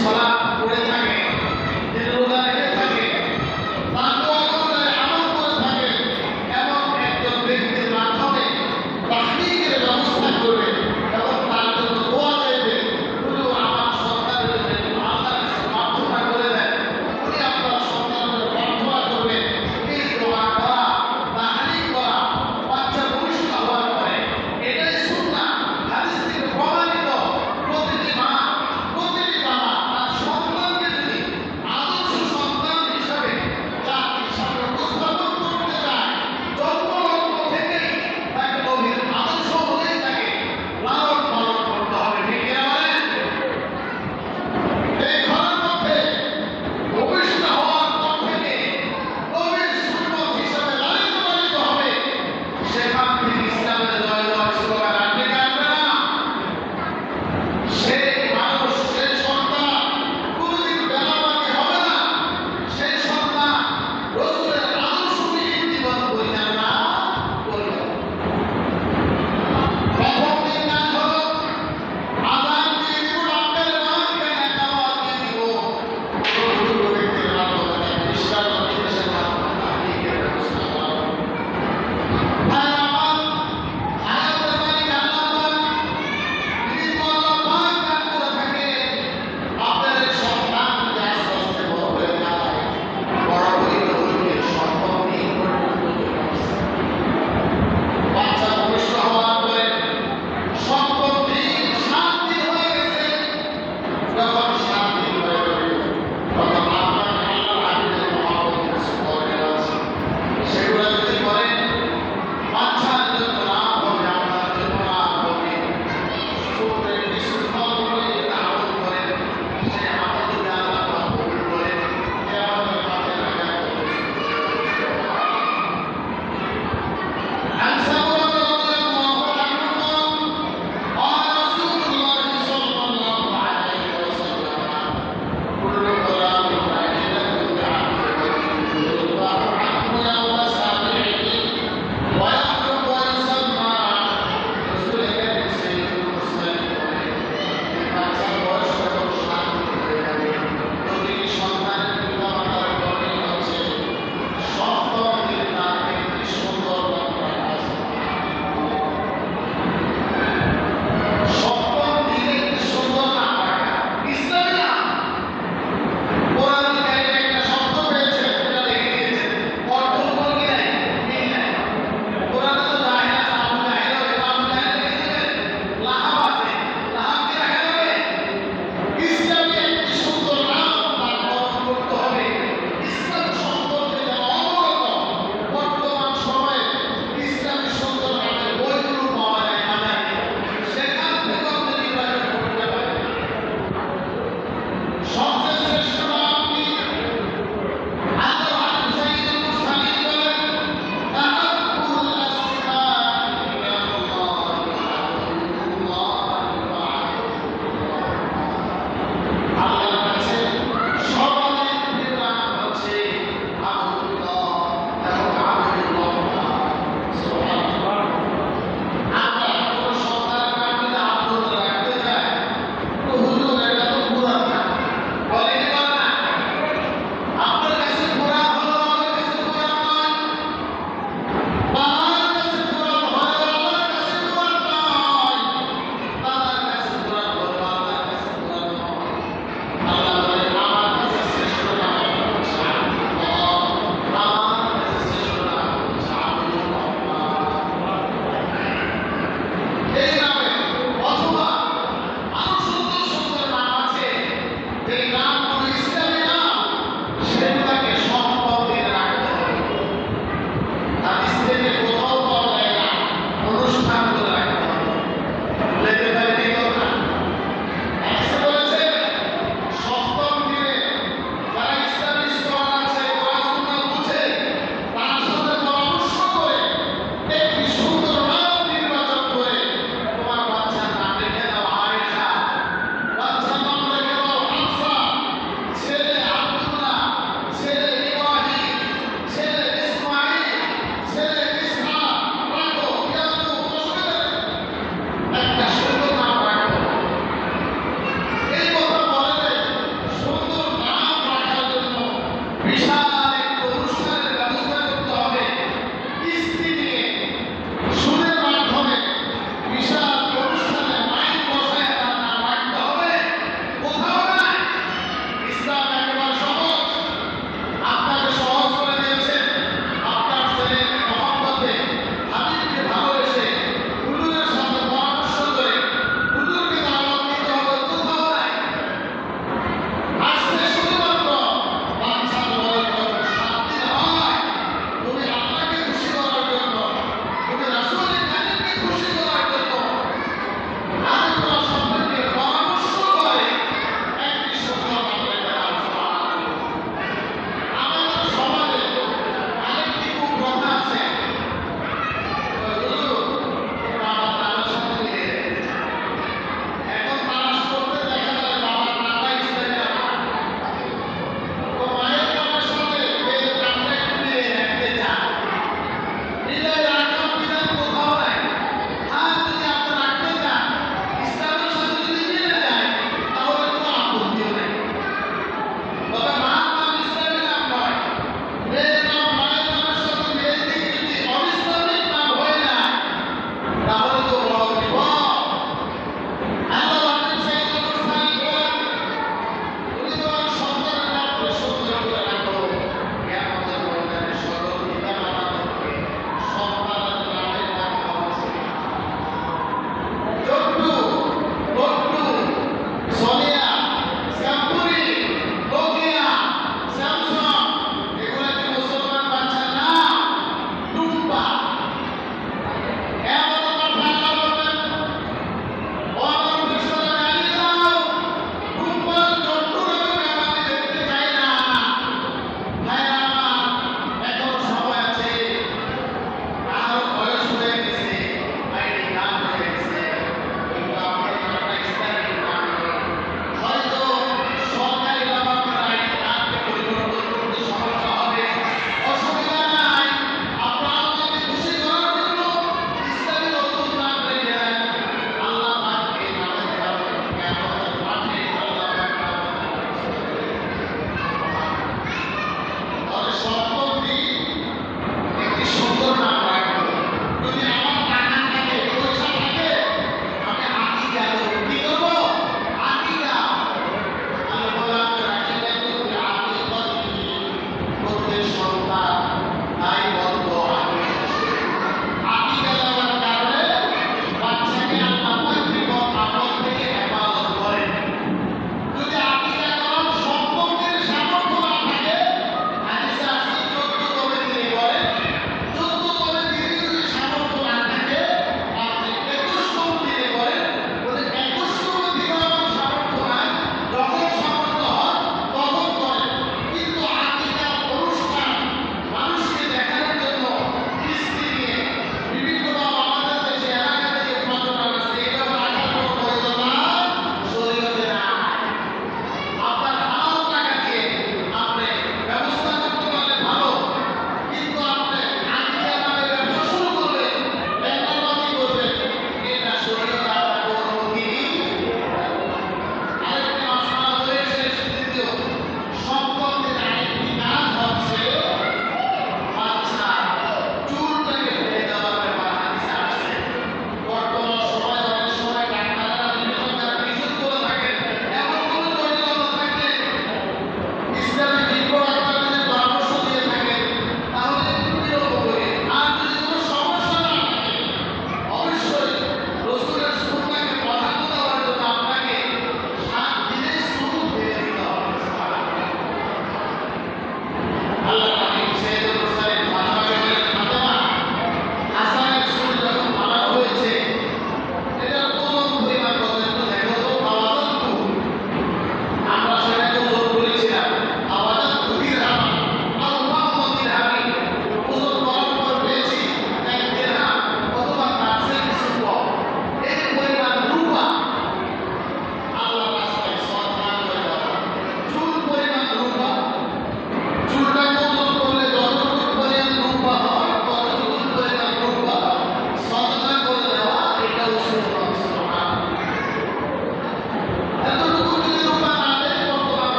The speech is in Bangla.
সালাত পড়ে থাকে, যে রোজা রেখে থাকে, তাকওয়া করে আমল করে থাকে, এমন একজন ব্যক্তির মাধ্যমে তাহলিকের ব্যবস্থা করবে এবং তার জন্য দোয়া চাইবে, হুজুর আমার সন্তানের জন্য আল্লাহর কাছে প্রার্থনা করে দেন, উনি আপনার সন্তানের প্রার্থনা করবেন। এই দোয়া করা, তাহলিক করা, বাচ্চা ভূমিষ্ঠ হওয়ার পরে এটাই সুন্নাহ, হাদিস থেকে প্রমাণিত। প্রতিটি মা, প্রতিটি বাবা তার সন্তানকে যদি আদর্শ সন্তান হিসাবে জাতির সামনে উপস্থাপন করতে চায়, জন্মলগ্ন থেকেই তাকে নবীর আদর্শ অনুযায়ী তাকে লালন পালন করতে হবে। ঠিক কিনা বলেন? এই ঘরের মধ্যে ভূমিষ্ঠ হওয়ার পর থেকে নবীর সুন্নত হিসাবে লালিত পালিত হবে, সেখান থেকে ইসলামের জয় জয় স্লোগান আসবে কি আসবে না? সেই মানুষ, সেই সন্তান কোনদিন বেলাবাদী হবে না, সেই সন্তান রাসূলের আদর্শ নিয়ে জীবন পরিচালনা করবে। প্রথম দিন কাজ হলো আযান দিয়ে দিব, ডাক্তার বাবাকে দাওয়াত দিয়ে দিব, বুজুর্গ ব্যক্তির মাধ্যমে পরিষ্কার নির্দেশের মাধ্যমে তাহলিকের ব্যবস্থা করা হবে। আর আমার হায়াতের মালিক আল্লাহ পাক, যদি আল্লাহ পাক দান করে থাকে, আপনার এই সন্তান যদি আস্তে আস্তে বড় হয়ে যায়, বড় হয়ে হয়ে সপ্তম দিন পর্যন্ত চলে আসছে। বাচ্চা ভূমিষ্ঠ হওয়ার পরে সপ্তম দিন 7 দিন হয়ে গেছে। যখন 7 দিন হয়ে যাবে, তখন আপনার আল্লাহর হাবিবের মহব্বত কিছু করণীয় আছে, সেগুলো যদি করেন, বাচ্চার জন্য লাভ হবে, আপনার জন্য লাভ হবে। সূত্রে বিশুদ্ধ করে যদি আমল করেন, সেই আমল যদি আল্লাহ পাক কবুল করেন, কিয়ামতের মাঠে রাখা عن سمرة رضي الله عنه قال رسول الله صلى الله عليه وسلم كل غلام عاجلة بعمل يذبح عنه يوم سابعه ويخلق ويسمى رسول كريم سيد المرسلين বাচ্চা বয়স যখন 7 দিন হয়ে যাবে, প্রতিটি সন্তানের পিতামাতার গঠন হচ্ছে সপ্তম দিন তার একটি সুন্দর নাম রাখা আছে। সপ্তম দিনে একটি সুন্দর নাম রাখা ইসলামী নাম। কোরআন কারিমে একটা শব্দ পেয়েছে, এটা লিখে দিয়েছে, অর্থ কোনো কি নাই, মিল নাই। কোরআনে তো জাহেল আছে, আবু জাহেল হবে, আবু জাহেল লিখে দিবেন, লাহাব আছে, লাহাব কি রাখা যাবে? ইসলামী একটি সুন্দর নাম তার বরণ করতে হবে। ইসলাম সম্পর্কে যারা অবগত, বর্তমান সময়ে ইসলামী সুন্দর নামের বইগুলো পাওয়া যায় বাজারে, সেখান থেকে আপনি নির্বাচন করতে পারেন। সবচেয়ে শ্রেষ্ঠ নাম কি? আল্লাহ হাবিব সাইয়্যিদুল মুরসালিন বলেন, তাহাব্বুল আসমা'i ইলাল্লাহি আবদুল্লাহ। আল্লাহর কাছে সর্বাধিক প্রিয় নাম হচ্ছে আবদুল্লাহ এবং আবদুল্লাহ। সুবহানাল্লাহ। আমরা কোন সন্তানের নাম যদি আব্দুল্লাহ রাখতে চাই, তো হুজুর এটা তো কুরআন না, বলে কি বলে না? আপনার কাছে কুরআন হলো, আমার কাছে কুরআন নয়। বাবার কাছে কুরআন হলো, আমার কাছে কুরআন নয়। দাদার কাছে কুরআন হলো, আমার কাছে কুরআন নয়। আল্লাহ বলেন, আমার কাছে শ্রেষ্ঠ নাম হচ্ছে আব্দুল্লাহ, আমার কাছে শ্রেষ্ঠ নাম হচ্ছে আব্দুল্লাহ। এই নামে অথবা আরো সুন্দর সুন্দর নাম আছে, যেই নাম